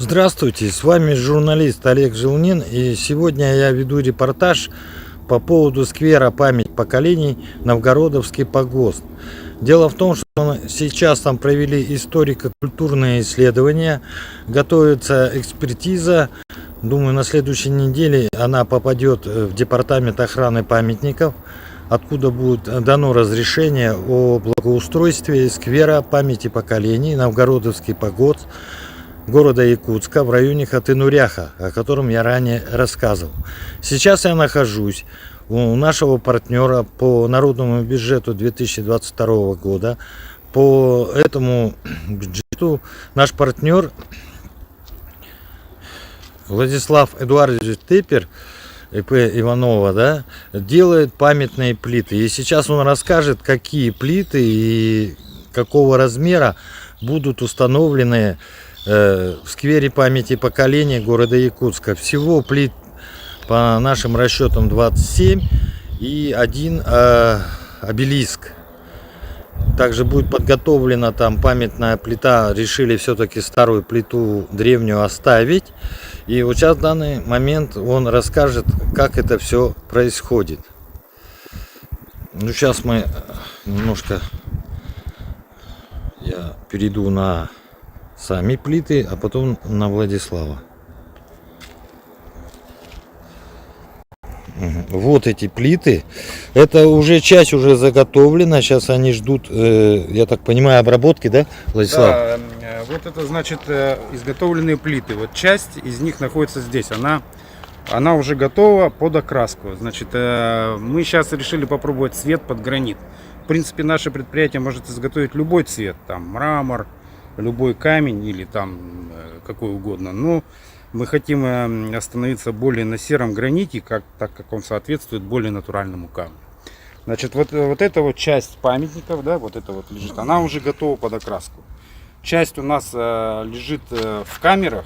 Здравствуйте, с вами журналист Олег Желнин, и сегодня я веду репортаж по поводу сквера «Память поколений» Новгородовский погост. Дело в том, что сейчас там провели историко-культурные исследования, готовится экспертиза. Думаю, на следующей неделе она попадет в департамент охраны памятников, откуда будет дано разрешение о благоустройстве сквера «Памяти поколений» Новгородовский погост города Якутска в районе Хатынуряха, о котором я ранее рассказывал. Сейчас я нахожусь у нашего партнера по народному бюджету 2022 года. По этому бюджету наш партнер Владислав Эдуардович Тепер, ИП Иванова, делает памятные плиты. И сейчас он расскажет, какие плиты и какого размера будут установлены в сквере памяти поколений города Якутска. Всего плит по нашим расчетам 27 и один обелиск. Также будет подготовлена там памятная плита. Решили все-таки старую плиту древнюю оставить. И вот сейчас в данный момент он расскажет, как это все происходит. Ну, сейчас мы немножко я перейду на сами плиты, а потом на Владислава. Вот эти плиты. Это уже часть уже заготовлена. Сейчас они ждут, я так понимаю, обработки, да, Владислав? Да, вот это значит изготовленные плиты. Вот часть из них находится здесь. Она уже готова под окраску. Значит, мы сейчас решили попробовать цвет под гранит. В принципе, наше предприятие может изготовить любой цвет. Там мрамор, любой камень или там какой угодно. Но мы хотим остановиться более на сером граните, так как он соответствует более натуральному камню. Значит, вот эта вот часть памятников, да, вот это вот лежит, она уже готова под окраску. Часть у нас лежит в камерах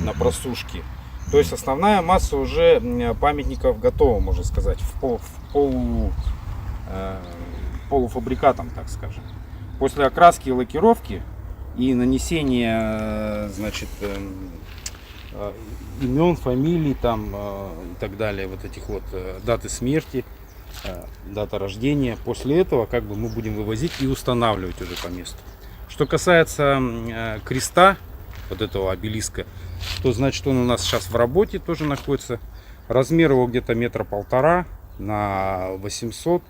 на просушке. То есть основная масса уже памятников готова, можно сказать, полуфабрикатом, так скажем. После окраски и лакировки и нанесения, значит, имен, фамилий там и так далее, вот этих вот даты смерти, дата рождения. После этого как бы мы будем вывозить и устанавливать уже по месту. Что касается креста, вот этого обелиска, то значит он у нас сейчас в работе тоже находится. Размер его где-то 1,5 метра на 800.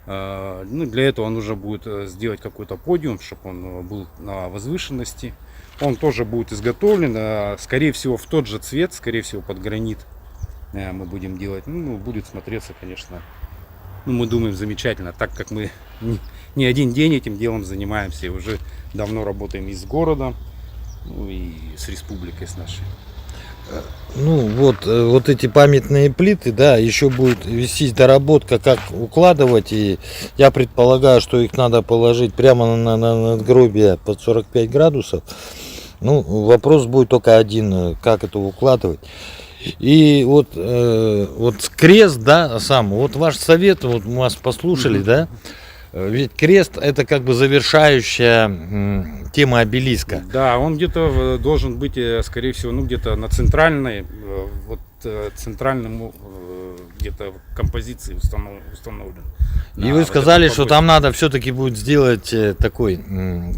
Ну, для этого нужно будет сделать какой-то подиум, чтобы он был на возвышенности. Он тоже будет изготовлен, скорее всего, в тот же цвет, скорее всего, под гранит мы будем делать. Ну, будет смотреться, конечно, ну, мы думаем, замечательно, так как мы не один день этим делом занимаемся, и уже давно работаем и с городом, ну, и с республикой, с нашей. Ну, вот эти памятные плиты, да, еще будет вести доработка, как укладывать, и я предполагаю, что их надо положить прямо на надгробие под 45 градусов. Ну, вопрос будет только один, как это укладывать. И вот крест, да, сам, вот ваш совет, вот мы вас послушали, да, ведь крест это как бы завершающая тема обелиска. Да, он где-то должен быть, скорее всего, ну где-то на центральной, вот центральному где-то композиции установлен. И вы сказали, что там надо все-таки будет сделать такой,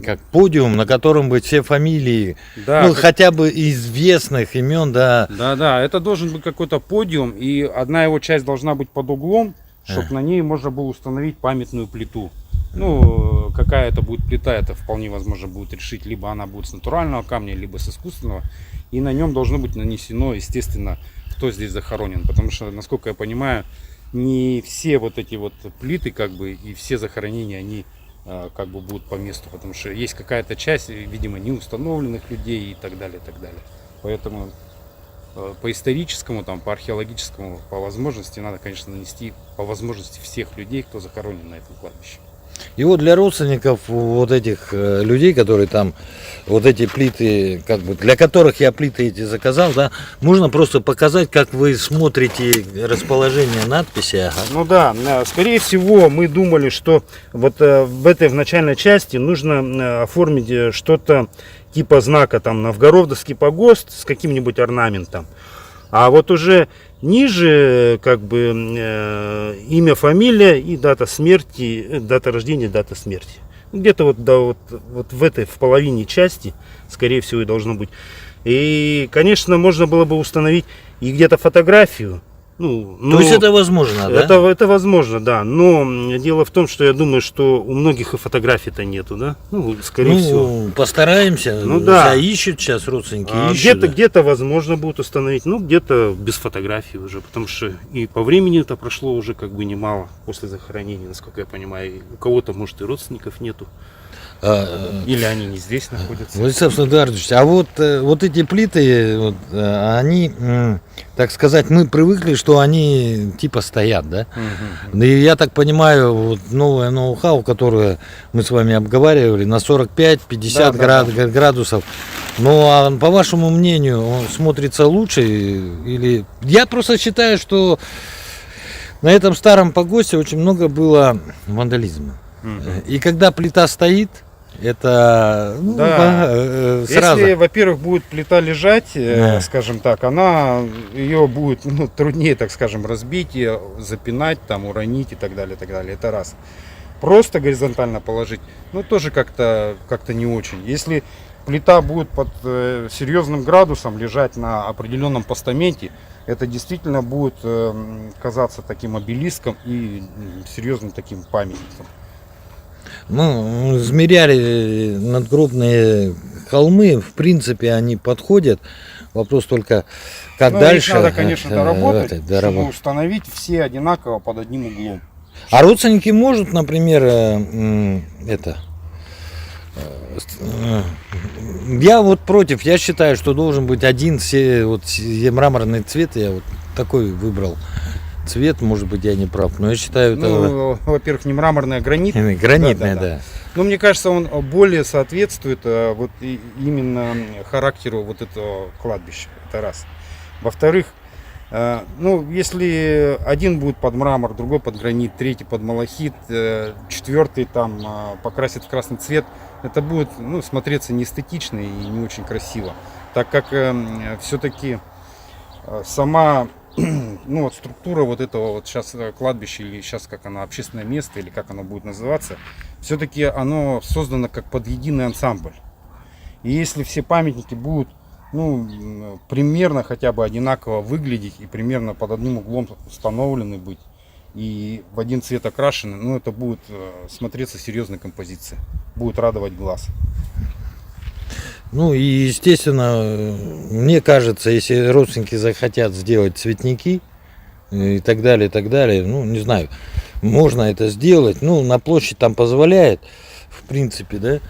как подиум, на котором будет все фамилии, да, ну хотя бы известных имен, да. Да, это должен быть какой-то подиум, и одна его часть должна быть под углом, чтобы на ней можно было установить памятную плиту. Ну, какая это будет плита, это вполне возможно будет решить. Либо она будет с натурального камня, либо с искусственного. И на нем должно быть нанесено, естественно, кто здесь захоронен. Потому что, насколько я понимаю, не все вот эти вот плиты, как бы, и все захоронения, они как бы будут по месту. Потому что есть какая-то часть, видимо, неустановленных людей и так далее, и так далее. Поэтому по историческому, там, по археологическому, по возможности надо, конечно, нанести по возможности всех людей, кто захоронен на этом кладбище. И вот для родственников вот этих людей, которые там вот эти плиты, как бы, для которых я плиты эти заказал, да, можно просто показать, как вы смотрите расположение надписи. Ага. Ну да, скорее всего мы думали, что вот в начальной части нужно оформить что-то типа знака там Новгородовский погост с каким-нибудь орнаментом. А вот уже ниже как бы имя, фамилия и дата смерти, дата рождения, дата смерти. Где-то вот, да, вот в этой, в половине части, скорее всего, и должно быть. И, конечно, можно было бы установить и где-то фотографию. Ну, То есть это возможно, да? Это возможно, да. Но дело в том, что я думаю, что у многих и фотографий-то нету, да? Ну, скорее всего. Постараемся. Ну да. Ищут сейчас родственники, ищут. Где-то возможно будет установить, ну где-то без фотографий уже, потому что и по времени это прошло уже как бы немало после захоронения, насколько я понимаю. И у кого-то, может, и родственников нету. Или они не здесь находятся. Владислав Эдуардович, а вот эти плиты, вот, они, так сказать, мы привыкли, что они типа стоят, да? И я так понимаю, вот новое ноу-хау, которое мы с вами обговаривали, на 45-50 градусов. Ну, а по вашему мнению, он смотрится лучше? Или... Я просто считаю, что на этом старом погосте очень много было вандализма. И когда плита стоит, это сразу. Если, во-первых, будет плита лежать, скажем так, ее будет труднее, так скажем, разбить, запинать, там, уронить и так далее, и так далее. Это раз. Просто горизонтально положить, тоже как-то не очень. Если плита будет под серьезным градусом лежать на определенном постаменте, это действительно будет казаться таким обелиском и серьезным таким памятником. Ну, измеряли надгробные холмы, в принципе, они подходят. Вопрос только, как дальше. Надо, конечно, доработать, чтобы установить все одинаково под одним углом. А родственники могут, например, я вот против, я считаю, что должен быть один мраморный цвет, я вот такой выбрал. Цвет, может быть, я не прав, но я считаю, это... во-первых, не мраморная, а гранитная. Гранитная, да. Но мне кажется, он более соответствует вот именно характеру вот этого кладбища. Это раз. Во-вторых, если один будет под мрамор, другой под гранит, третий под малахит, четвертый там покрасит в красный цвет, это будет смотреться неэстетично и не очень красиво. Так как все-таки сама... структура вот этого вот сейчас кладбища, или сейчас как оно, общественное место, или как оно будет называться, все-таки оно создано как под единый ансамбль. И если все памятники будут, примерно хотя бы одинаково выглядеть и примерно под одним углом установлены быть, и в один цвет окрашены, это будет смотреться серьезной композицией, будет радовать глаз. И, естественно, мне кажется, если родственники захотят сделать цветники и так далее, не знаю, можно это сделать. На площадь там позволяет, в принципе, да.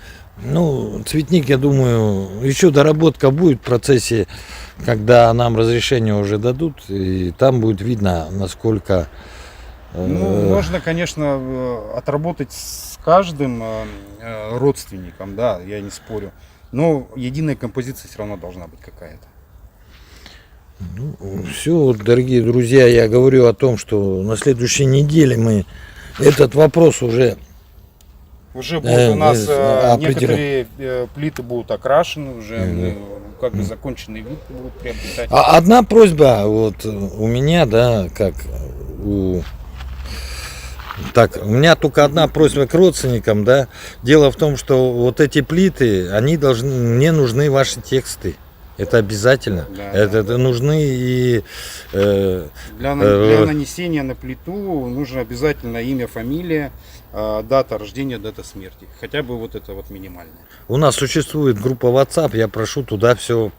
Цветник, я думаю, еще доработка будет в процессе, когда нам разрешение уже дадут, и там будет видно, насколько... Можно, конечно, отработать с каждым родственником, да, я не спорю. Но единая композиция все равно должна быть какая-то. Все, дорогие друзья, я говорю о том, что на следующей неделе мы этот вопрос уже будут у нас некоторые плиты будут окрашены, уже как бы законченный вид будут приобретать. Одна просьба вот у меня, да, у меня только одна просьба к родственникам, да. Дело в том, что вот эти плиты, мне нужны ваши тексты. Это обязательно. Да, это нужны и... Для нанесения на плиту нужно обязательно имя, фамилия, дата рождения, дата смерти. Хотя бы вот это вот минимальное. У нас существует группа WhatsApp, я прошу туда все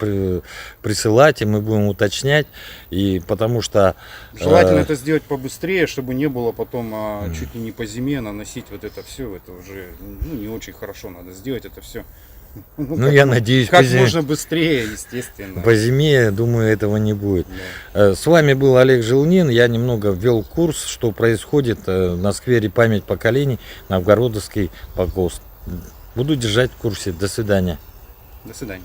присылать, и мы будем уточнять. И потому что... Желательно это сделать побыстрее, чтобы не было потом чуть ли не по зиме наносить вот это все. Это уже не очень хорошо, надо сделать это все Ну, я надеюсь, как по зиме, можно быстрее, естественно. по зиме, я думаю, этого не будет. Да. С вами был Олег Желнин. Я немного ввел курс, что происходит на сквере «Память поколений» Новгородовский погост. Буду держать в курсе. До свидания. До свидания.